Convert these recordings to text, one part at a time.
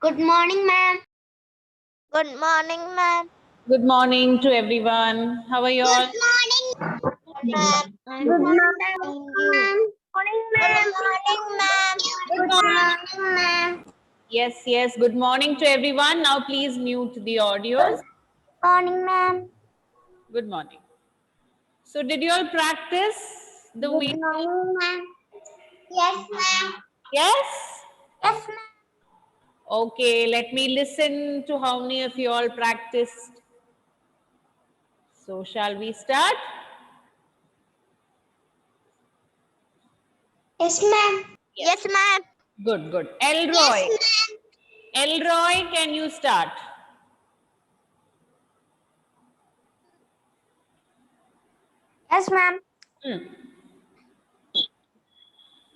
Good morning, ma'am. Good morning, ma'am. Good morning to everyone. How are you all? Ma'am. Good morning, ma'am. Morning, Good morning, ma'am. Good morning, ma'am. Yes. Good morning to everyone. Now please mute the audios. Morning, ma'am. Good morning. So did you all practice the Good week? morning, ma'am. Yes, ma'am. Yes? Yes, ma'am. Okay, let me listen to how many of you all practiced. So shall we start? Yes, ma'am. Yes, ma'am. Good. Elroy. Elroy, can you start? Yes, ma'am. Hmm.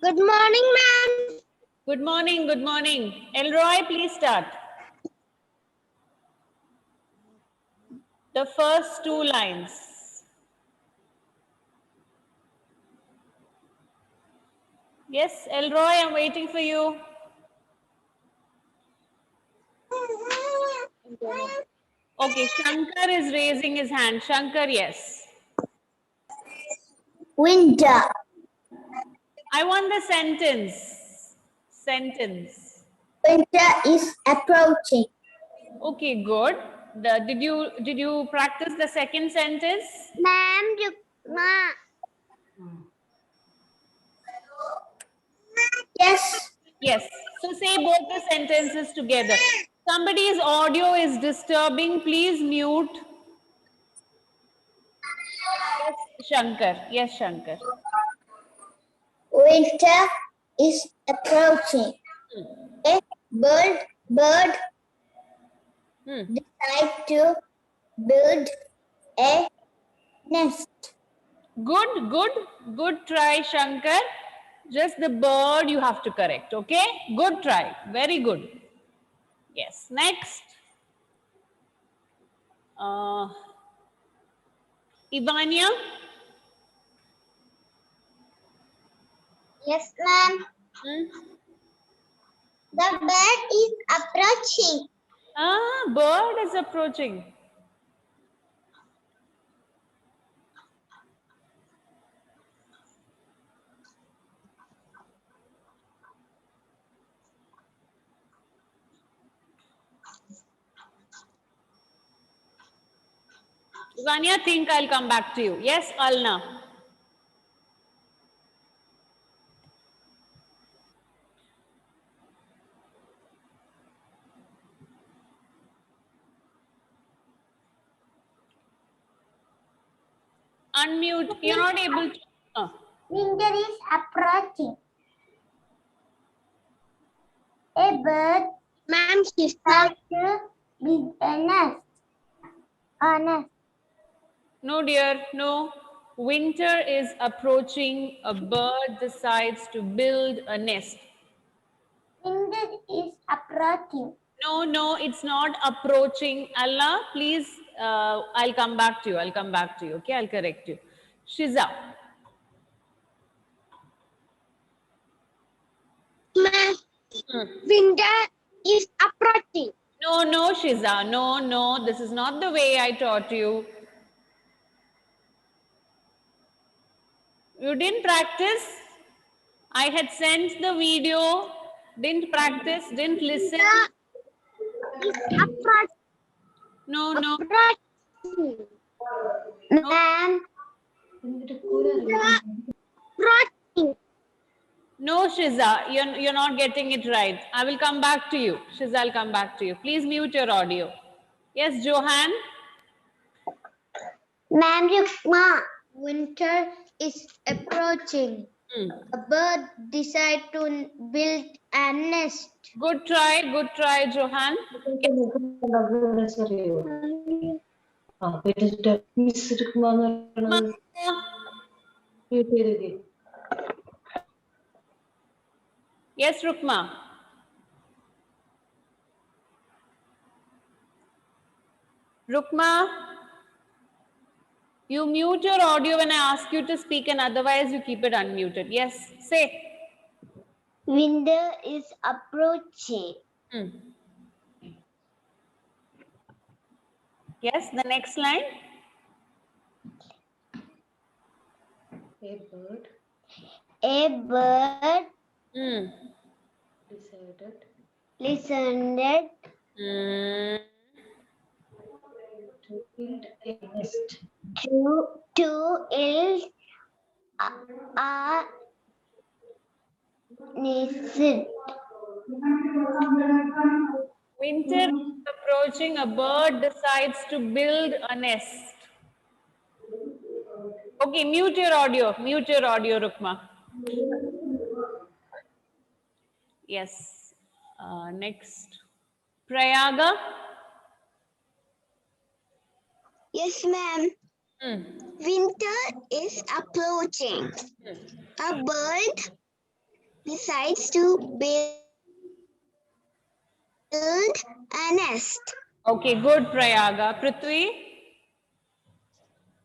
Good morning, ma'am. Good morning. Elroy, please start. The first two lines. Yes, Elroy, I'm waiting for you. Okay, Shankar is raising his hand. Shankar, yes. Winter. I want the sentence. Sentence. Winter is approaching. Okay, good. Did you practice the second sentence? Ma'am, Yes. Yes. So say both the sentences together. Somebody's audio is disturbing. Please mute. Yes, Shankar. Yes, Shankar. Winter is approaching. A bird decide to build a nest. Good try, Shankar. Just the bird you have to correct, okay? Good try. Very good. Yes. Next. Ivania. Yes, ma'am. The bird is approaching. Bird is approaching. Ivania, think I'll come back to you. Yes, Alna. Unmute. You're not able to. Winter is approaching. A bird, ma'am, she's not to build a nest. A nest. No, dear, no. Winter is approaching. A bird decides to build a nest. Winter is approaching. No, it's not approaching. Allah, please, I'll come back to you. Okay, I'll correct you. Shiza. Ma'am, winter is approaching. No, Shiza. No. This is not the way I taught you. You didn't practice. I had sent the video. Didn't practice. Didn't listen. Is approaching. No. Approaching. Ma'am, approaching. No, Shiza, you're not getting it right. I will come back to you. Shiza, I'll come back to you. Please mute your audio. Yes, Johan? Ma'am, winter is approaching. A bird decide to build a nest. Good try, Johan. Yes, Rukma. Rukma, you mute your audio when I ask you to speak, and otherwise you keep it unmuted. Yes, say. Winter is approaching. Yes, the next line. A bird. A bird Hmm. listened Hmm. to build a nest. To build a nest. Winter is approaching. A bird decides to build a nest. Okay, mute your audio. Mute your audio, Rukma. Yes. Next. Prayaga. Yes, ma'am. Hmm. Winter is approaching. A bird decides to build a nest. Okay, good, Prayaga. Prithvi.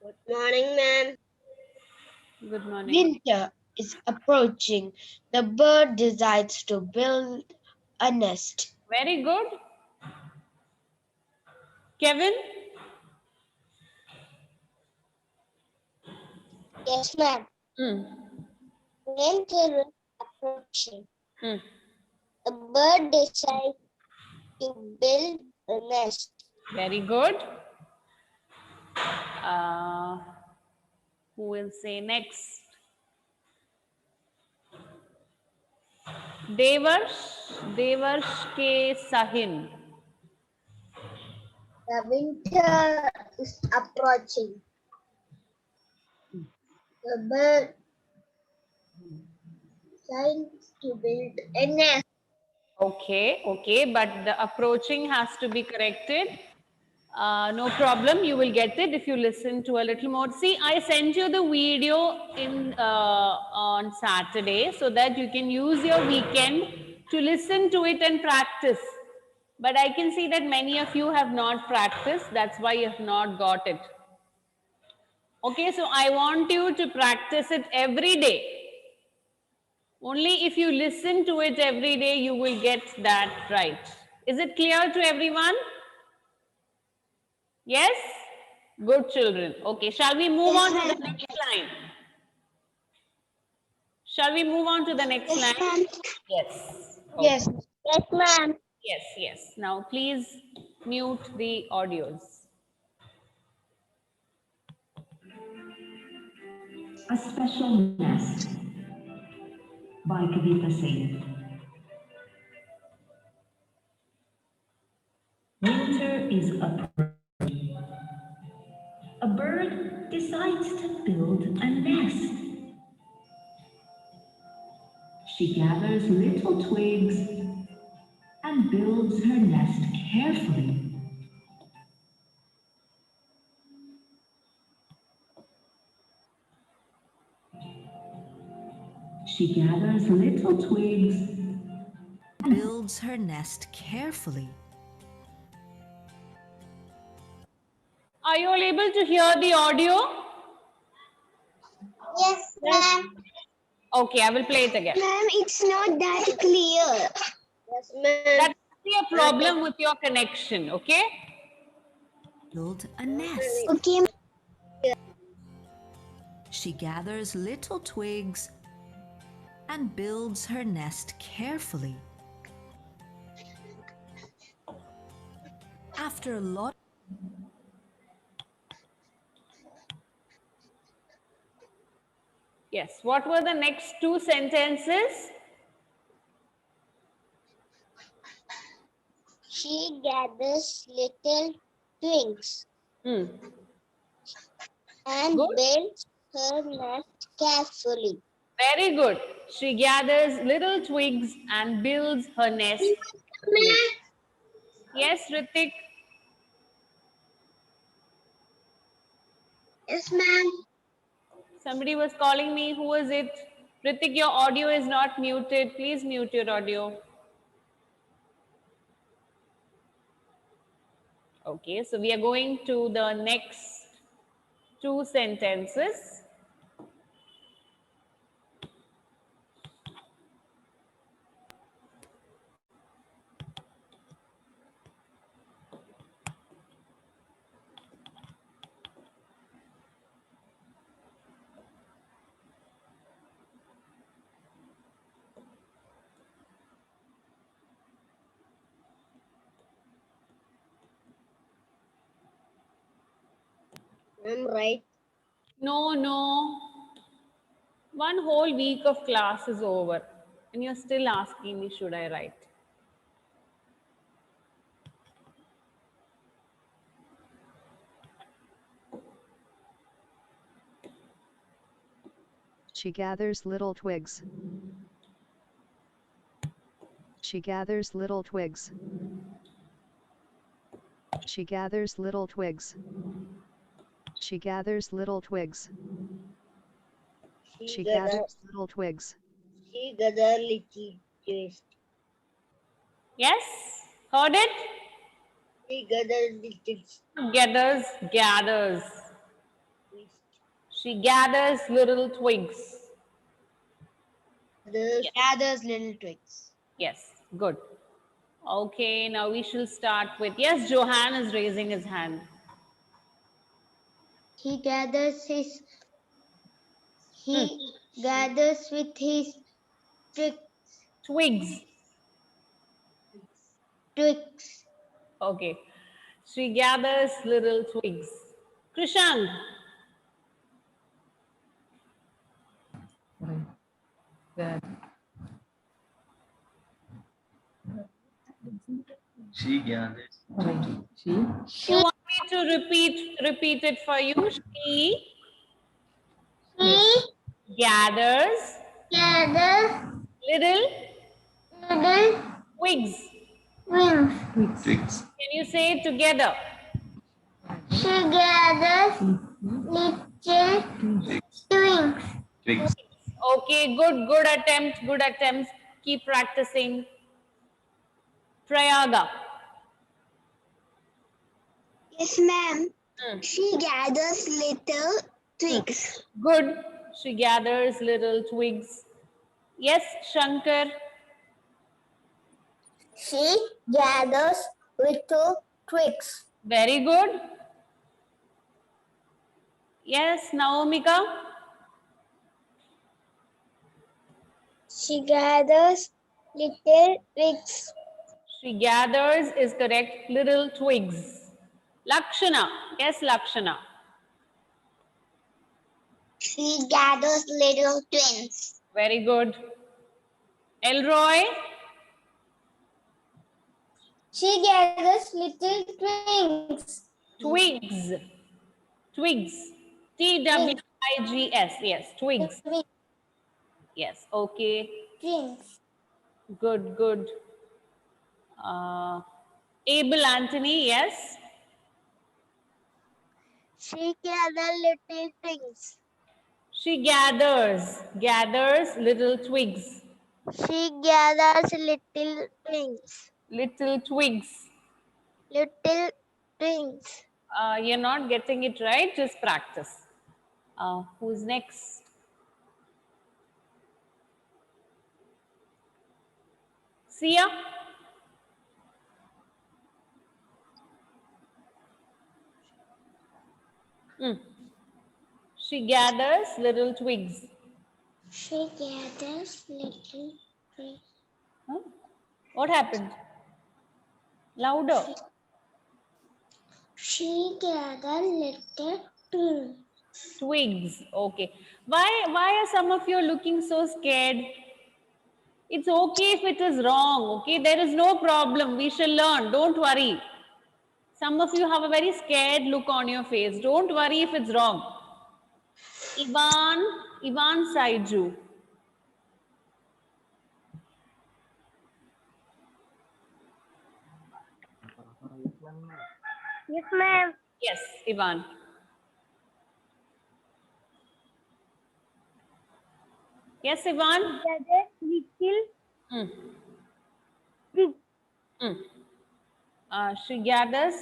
Good morning, ma'am. Good morning. Winter is approaching. The bird decides to build a nest. Very good. Kevin. Yes, ma'am. Hmm. Winter is approaching. Hmm. The bird decides to build a nest. Very good. Uh, who will say next? Devarsh. Devarsh ke Sahin. The winter is approaching. The bird decides to build a nest. Okay, okay, but the approaching has to be corrected. No problem, you will get it if you listen to a little more. See, I sent you the video in on Saturday so that you can use your weekend to listen to it and practice. But I can see that many of you have not practiced. That's why you have not got it. Okay, so I want you to practice it every day. Only if you listen to it every day, you will get that right. Is it clear to everyone? Yes? Good children. Okay, shall we move Yes, on to the ma'am. next line? Shall we move on to the next Yes, line? ma'am. Yes. Okay. Yes. Yes, ma'am. Yes, yes. Now please mute the audios. A Special Nest by Kavita Singh. Winter is approaching. A bird decides to build a nest. She gathers little twigs and builds her nest carefully. She gathers little twigs and builds her nest carefully. Are you all able to hear the audio? Yes, ma'am. Okay, I will play it again. Ma'am, it's not that clear. Yes, ma'am. That must be a problem with your connection, okay? Build a nest. Okay. She gathers little twigs and builds her nest carefully. After a lot Yes. What were the next two sentences? She gathers little twigs Hmm. and Good. builds her nest carefully. Very good. She gathers little twigs and builds her nest. Yes, Ritik. Yes, ma'am. Somebody was calling me. Who was it? Ritik, your audio is not muted. Please mute your audio. Okay, so we are going to the next two sentences. I'm right. No, no. One whole week of class is over, and you're still asking me, should I write? She gathers little twigs. She gathers little twigs. She gathers little twigs. She gathers little twigs. She gathers little twigs. She gathered little twigs. Yes? Heard it? She gathered little Gathers, gathers. twigs. She gathers little twigs. Gathers little twigs. Yes, good. Okay, now we shall start with, yes, Johan is raising his hand. He gathers with his Twigs. twigs. Okay. She gathers little twigs. Krishang. She gathers. You want me to repeat it for you? She He gathers gathers little little twigs. wings. Twigs. Can you say it together? She gathers little Twigs. wings. Twigs. Okay, good attempt, good attempts. Keep practicing. Prayaga. Yes, ma'am. Hmm. She gathers little twigs. Good. She gathers little twigs. Yes, Shankar. She gathers little twigs. Very good. Yes, Naomika. She gathers little twigs. She gathers is correct. Little twigs. Lakshana. Yes, Lakshana. She gathers little twigs. Very good. Elroy. She gathers little twigs. Twigs. Twigs. Twigs. Yes, twigs. Yes, okay. Twigs. Good. Abel Anthony, yes. She gathers little twigs. She gathers little twigs. She gathers little twigs. Little twigs. Little twigs. You're not getting it right, just practice. Who's next? Sia? She gathers little twigs. She gathers little twigs. Huh? What happened? Louder. She gathers little twigs. Twigs. Okay. Why are some of you looking so scared? It's okay if it is wrong. Okay. There is no problem. We shall learn. Don't worry. Some of you have a very scared look on your face. Don't worry if it's wrong. Ivan Saiju. Yes, ma'am. Yes, Ivan. Yes, Ivan. Gathers little Mm. twigs. Mm. She gathers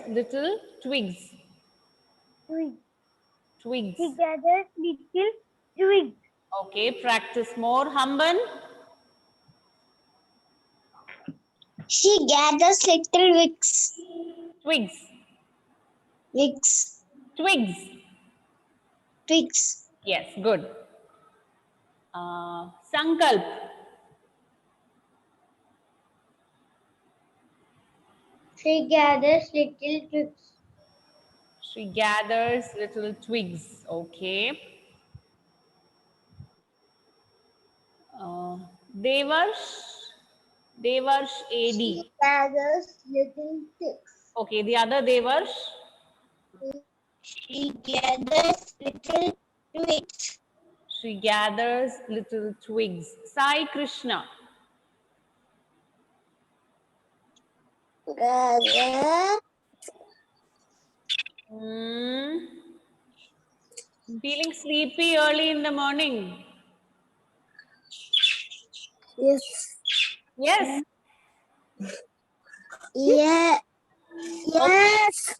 little twigs. Twigs. She gathers little twigs. Okay, practice more. Hamban. She gathers little twigs. Twigs. Twigs. Twigs. Twigs. Yes, good. Sankalp. She gathers little twigs. She gathers little twigs. Okay. Devarsh. Devarsh She AD. gathers little sticks. Okay, the other Devarsh. She gathers little twigs. She gathers little twigs. Sai Krishna. Gather. Hmm. Feeling sleepy early in the morning? Yes. Yes. Yeah. Yes.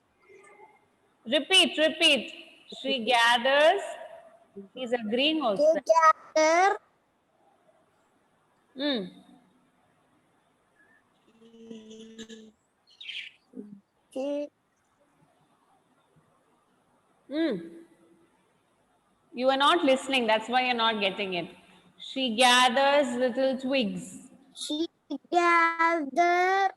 Repeat, repeat. She gathers. He's agreeing also. She gather. Hmm. She Hmm. You are not listening. That's why you're not getting it. She gathers little twigs. She gather.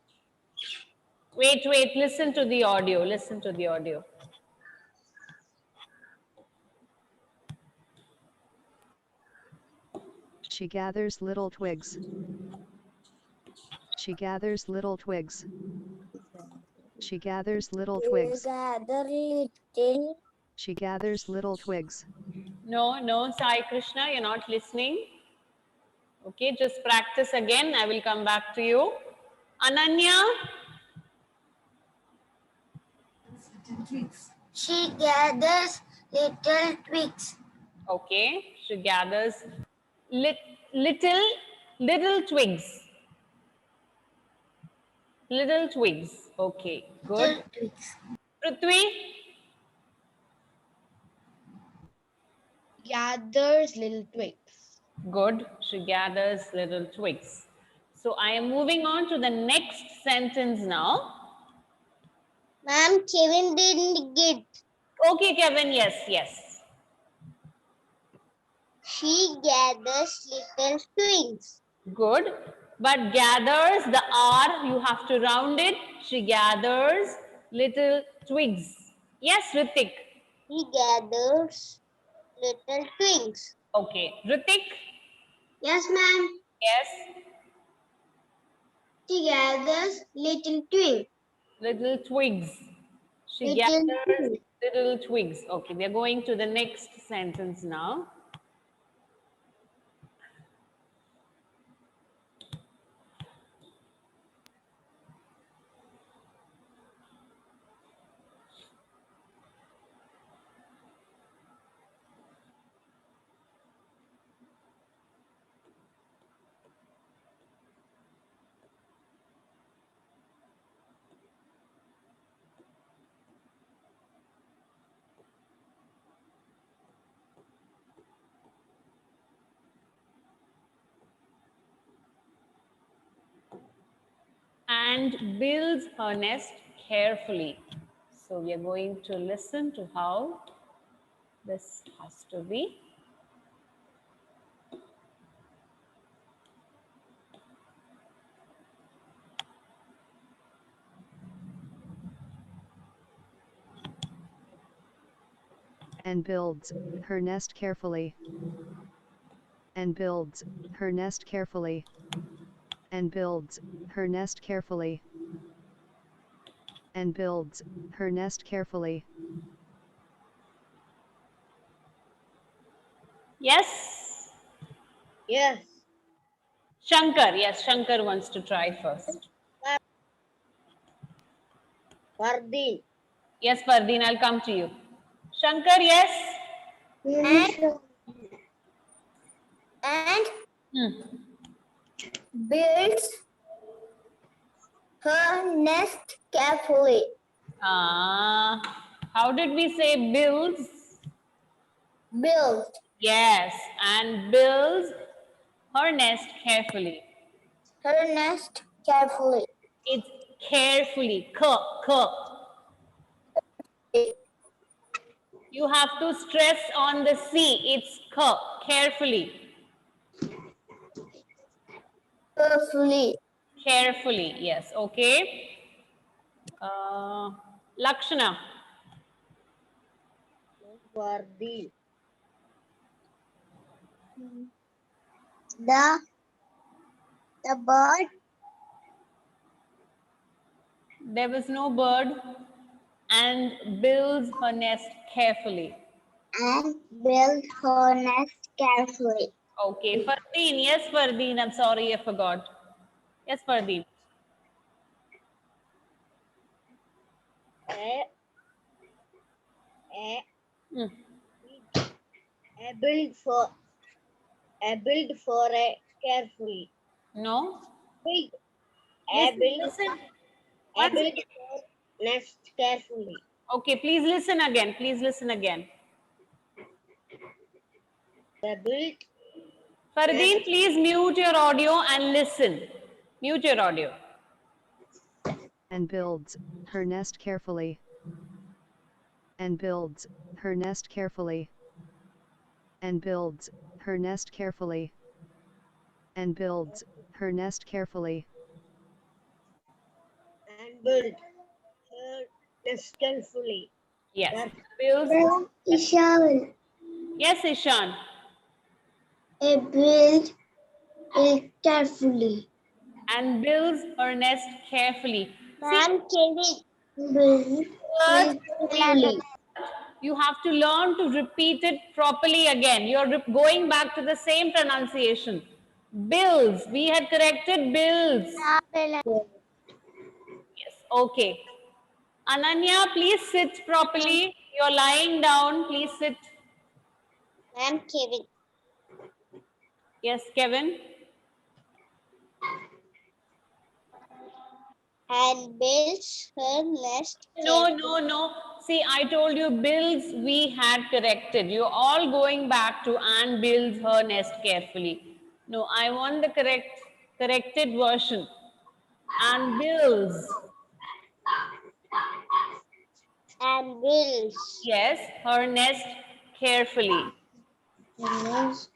Wait, wait. Listen to the audio. Listen to the audio. She gathers little twigs. She gathers little twigs. She gathers little twigs. Gather little. She gathers little twigs. No, no, Sai Krishna, you're not listening. Okay, just practice again. I will come back to you. Ananya, She gathers little twigs. okay, she gathers little twigs. Little twigs. Okay, good. Prithvi, Gathers little twigs. good. She gathers little twigs. So I am moving on to the next sentence now. Ma'am, Kevin didn't get. Okay, Kevin, yes, yes. She gathers little twigs. Good. But gathers, the R, you have to round it. She gathers little twigs. Yes, Ritik. She gathers little twigs. Okay. Ritik? Yes, ma'am. Yes. She gathers little twigs. Little twigs. She Little gathers twigs. little twigs. Okay, we are going to the next sentence now. And builds her nest carefully. So we are going to listen to how this has to be. And builds her nest carefully. And builds her nest carefully. And builds her nest carefully. And builds her nest carefully. Yes? Yes. Shankar. Yes, Shankar wants to try first. Fardeen. Yes, Fardeen, I'll come to you. Shankar, yes? And Hmm. builds her nest carefully. How did we say builds? Builds Yes, and builds her nest carefully. her nest carefully. It's carefully, You have to stress on the C. It's carefully. Carefully. Carefully, yes, okay. Lakshana. Fardeen. The bird There was no bird and builds her nest carefully. and built her nest carefully. Okay, Fardeen. Yes, Fardeen. I'm sorry, I forgot. Yes, Fardeen. A, Hmm. a build for a carefully. No? Build a Listen, build listen. a One build second. for nest carefully. Okay, please listen again. Please listen again. The build Fardeen, please mute your audio and listen. Mute your audio. And builds her nest carefully. And builds her nest carefully. And builds her nest carefully. And builds her nest carefully. and build her nest carefully. Yes. Builds. Ishan. Yes, Ishan. A build it carefully. And builds her nest carefully. Ma'am, build Words, it carefully. you have to learn to repeat it properly again. You're going back to the same pronunciation. Bills. We had corrected bills. Yes. Okay. Ananya, please sit properly. You're lying down. Please sit. Ma'am, Kevin. Yes, Kevin. And builds her nest No, carefully. no, no. See, I told you bills we had corrected. You're all going back to Anne builds her nest carefully. No, I want the corrected version. Anne builds. And builds Yes, her nest carefully. builds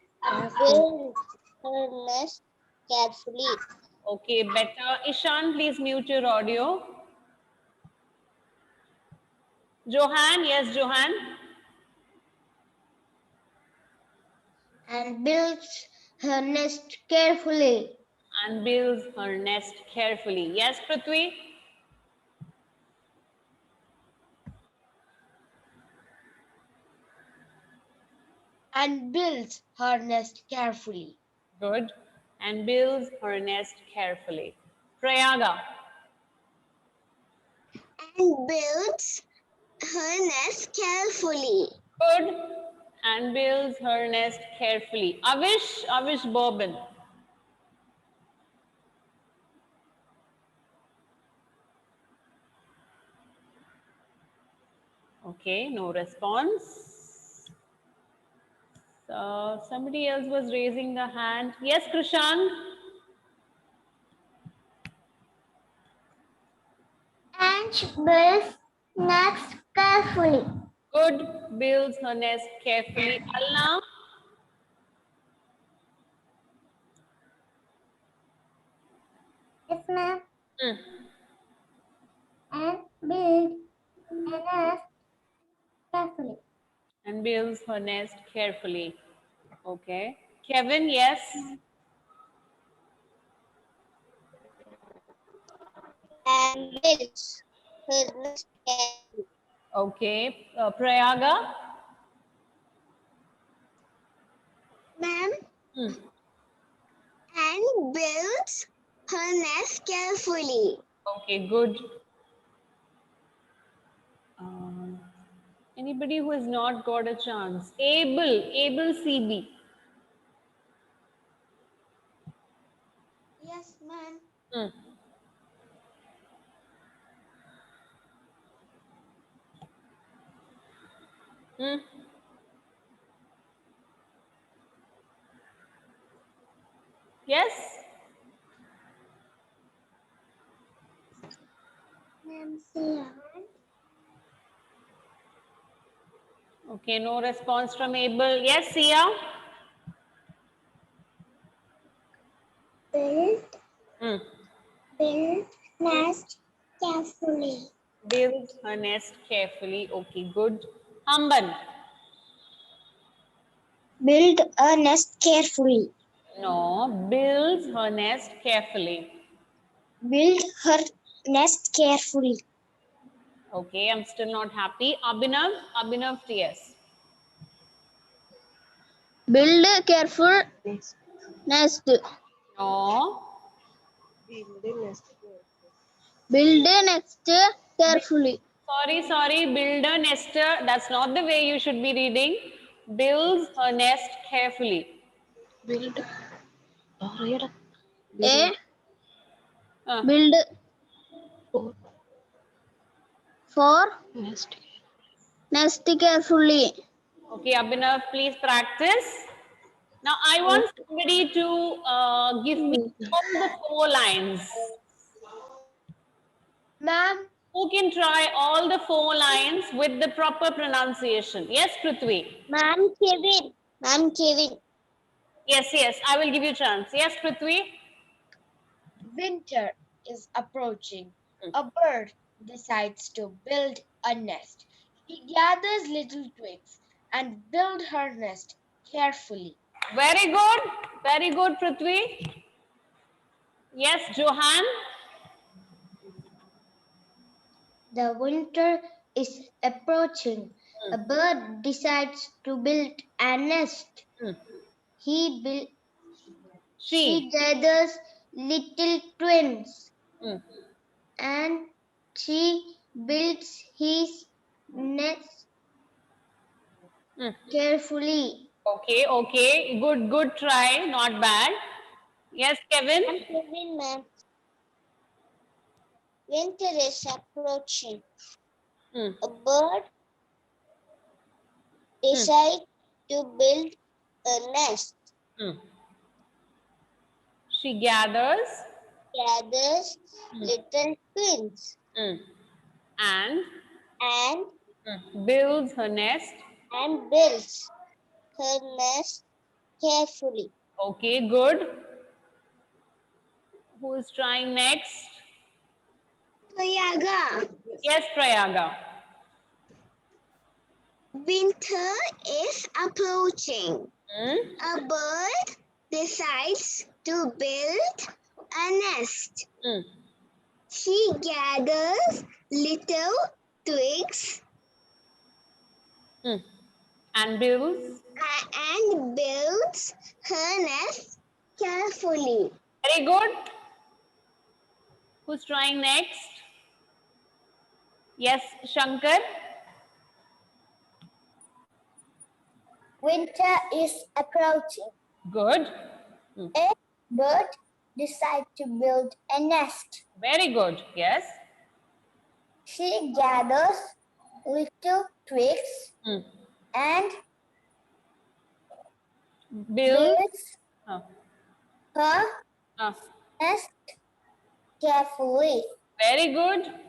her nest carefully. Okay, better. Ishan, please mute your audio. Johan, yes, Johan. And builds her nest carefully. And builds her nest carefully. Yes, Prithvi. And builds her nest carefully. Good. And builds her nest carefully. Prayaga. And builds her nest carefully. Good. And builds her nest carefully. Avish Bourbon. Okay, no response. So somebody else was raising the hand. Yes, Krishan. And she builds nest carefully. Good. Builds her nest carefully. Alna. Yes, ma'am. Hmm. And build a nest carefully. And builds her nest carefully. Okay. Kevin, yes. And builds her nest carefully. Okay. Prayaga. Ma'am, Hmm. and builds her nest carefully. Okay, good. Anybody who has not got a chance? Able CB. Yes, ma'am. Hmm. Hmm. Yes? Ma'am, see Okay, no response from Able. Yes, Sia? build Hmm. nest carefully. Builds her nest carefully. Okay, good. Amban. Build a nest carefully. No, builds her nest carefully. Build her nest carefully. Okay, I'm still not happy. Abhinav, yes. Build a careful nest. No. Build a nest carefully. Sorry, build a nester. That's not the way you should be reading. Builds her nest carefully. A Uh, build for nest carefully. okay, Abhinav, please practice. Now, I want somebody to give me all the 4 lines. Ma'am, Who can try all the 4 lines with the proper pronunciation? Yes, Prithvi. Ma'am Kevin. Ma'am Kevin. Yes, I will give you a chance. Yes, Prithvi. winter is approaching. A bird decides to build a nest. She gathers little twigs and builds her nest carefully. Very good, Prithvi. Yes, Johan. The winter is approaching. A bird decides to build a nest. Hmm. She She. gathers little twigs Hmm. and she builds his nest Hmm. carefully. Okay. Good try. Not bad. Yes, Kevin. Ma'am Kevin, ma'am. Winter is approaching. Hmm. A bird decides to build a nest. Hmm. She gathers Gathers little twigs hmm, and builds her nest. and builds her nest carefully. Okay, good. Who is trying next? Prayaga. Yes, Prayaga. Winter is approaching. Hmm? A bird decides to build a nest. Hmm. She gathers little twigs Hmm. And builds. and builds her nest carefully. Very good. Who's trying next? Yes, Shankar. Winter is approaching. Good. A bird decides to build a nest. Very good. Yes. She gathers little twigs Hmm. and Build. builds Uh, her uh. nest carefully. Very good.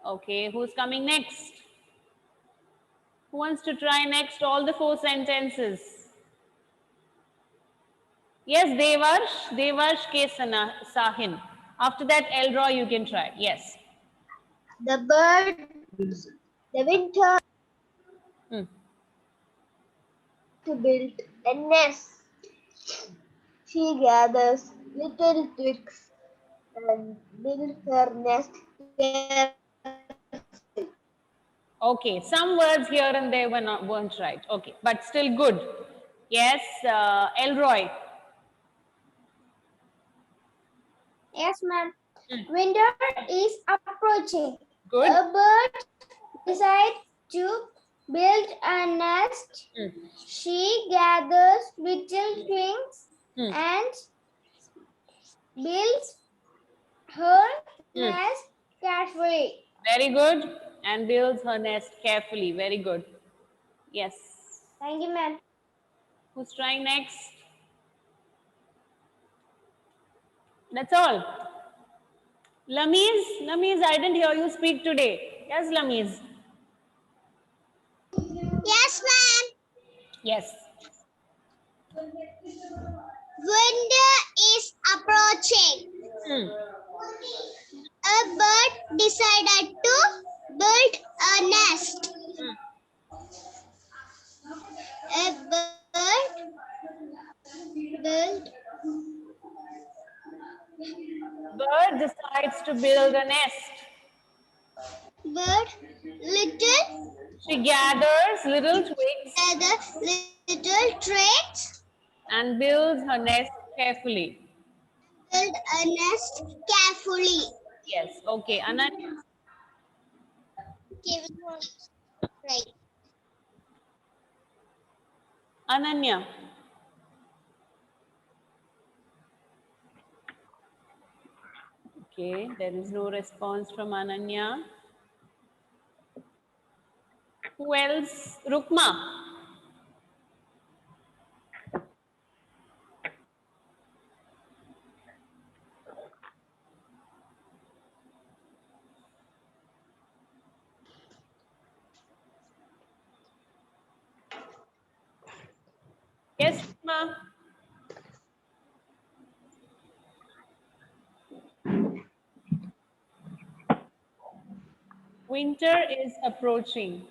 Okay, who's coming next? Who wants to try next all the 4 sentences? Yes, Devarsh K. Sahin. After that, Elroy, you can try. Yes. The bird, the winter Hmm. to build a nest. She gathers little twigs and builds her nest carefully. Okay, some words here and there weren't right. Okay, but still good. Yes, Elroy. Yes, ma'am. Winter is approaching. Good. A bird decides to build a nest. Hmm. She gathers little twigs Hmm. and builds her Hmm. nest carefully. Very good. And builds her nest carefully. Very good. Yes. Thank you, ma'am. Who's trying next? That's all. Lameez, I didn't hear you speak today. Yes, Lameez. Yes, ma'am. Yes. Winter is approaching. Hmm. A bird decided to build a nest. bird decides to build a nest. Bird, little, She gathers little twigs gather little twigs, and builds her nest carefully. build a nest carefully. Yes, okay. Ananya, Give right. Ananya. Okay, there is no response from Ananya. Who else? Rukma. Yes, Rukma. Winter is approaching.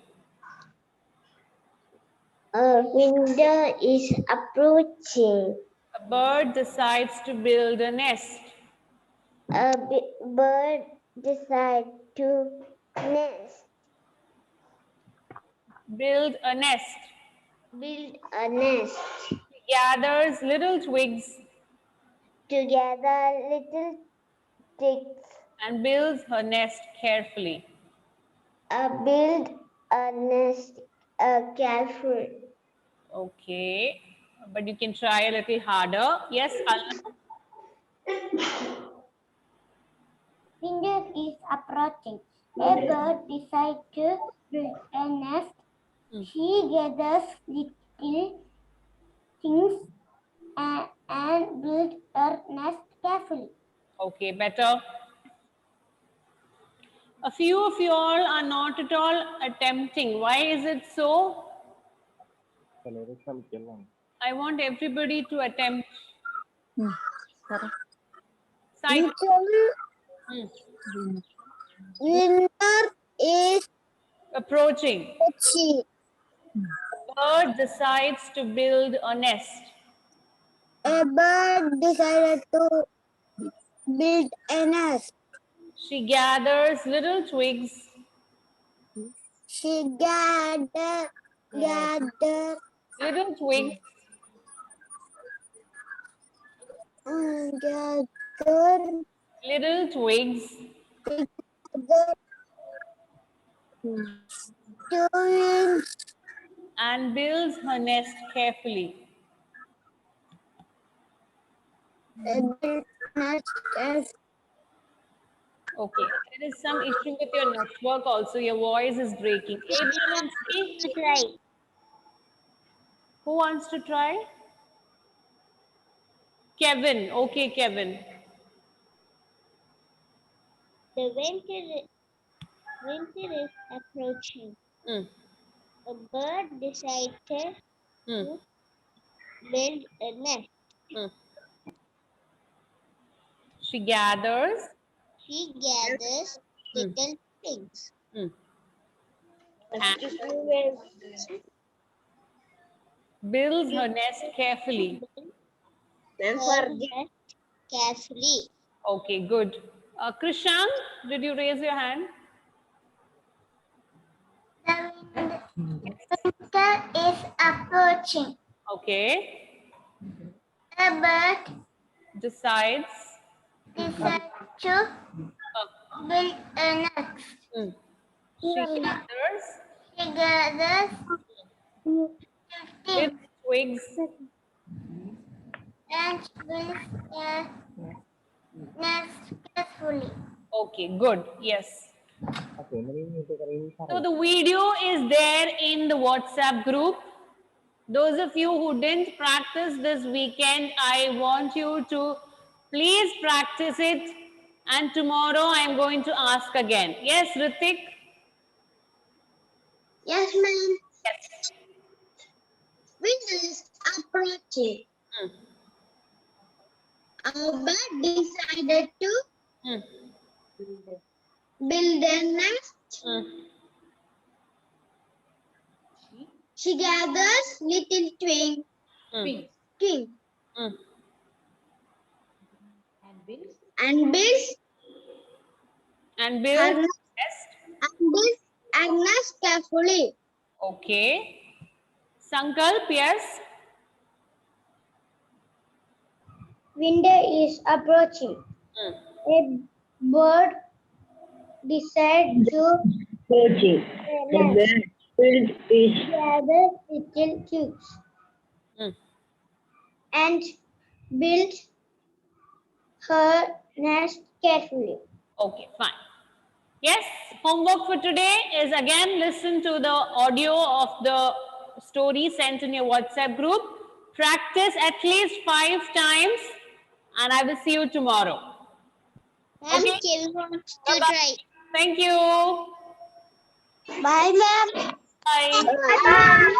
Winter is approaching. A bird decides to build a nest. A bird decides to nest. Build a nest. Build a nest. She gathers little twigs Together little sticks. and builds her nest carefully. Build a nest careful. Okay, but you can try a little harder. Yes, Alna? Winter is approaching. A bird decides to build a nest. She gathers little things and builds her nest carefully. Okay, better. A few of you all are not at all attempting. Why is it so? I want everybody to attempt. Side. Winter is Approaching. approaching. A bird decides to build a nest. A bird decided to build a nest. She gathers little twigs She gathered little twigs gathered little twigs doing and builds her nest carefully. a nest as Okay, there is some issue with your network also. Your voice is breaking. A, B, and C. try. Who wants to try? Kevin. Okay, Kevin. The winter is approaching. Mm, A bird decided mm, to build a nest. mm. She gathers. She gathers Mm, little things. mm. And Builds her nest carefully. her nest carefully. Okay, good. Krishan, did you raise your hand? The winter is approaching. Okay. A bird Decides. decides to Uh, build a nest. mm. She gathers She gathers little things twigs and builds a nest carefully. Okay, good. Yes. So the video is there in the WhatsApp group. Those of you who didn't practice this weekend, I want you to please practice it. And tomorrow I'm going to ask again. Yes, Ritik? Yes, ma'am. Yes. Winter is approaching. Mm, Our bird decided to mm, build a nest. mm, She gathers little mm, twigs mm. and builds And her build nest nest. and builds a nest carefully. Okay. Sankalp, yes. Winter is approaching. Hmm. A bird decides to Approaching. The nest. bird built its Gather little twigs Hmm. and build her nest carefully. Okay, fine. Yes, homework for today is again listen to the audio of the story sent in your WhatsApp group. Practice at least 5 times, and I will see you tomorrow. Ma'am, Okay? Kevi wants Bye to bye. try. Thank you. Bye, ma'am. Bye. Bye.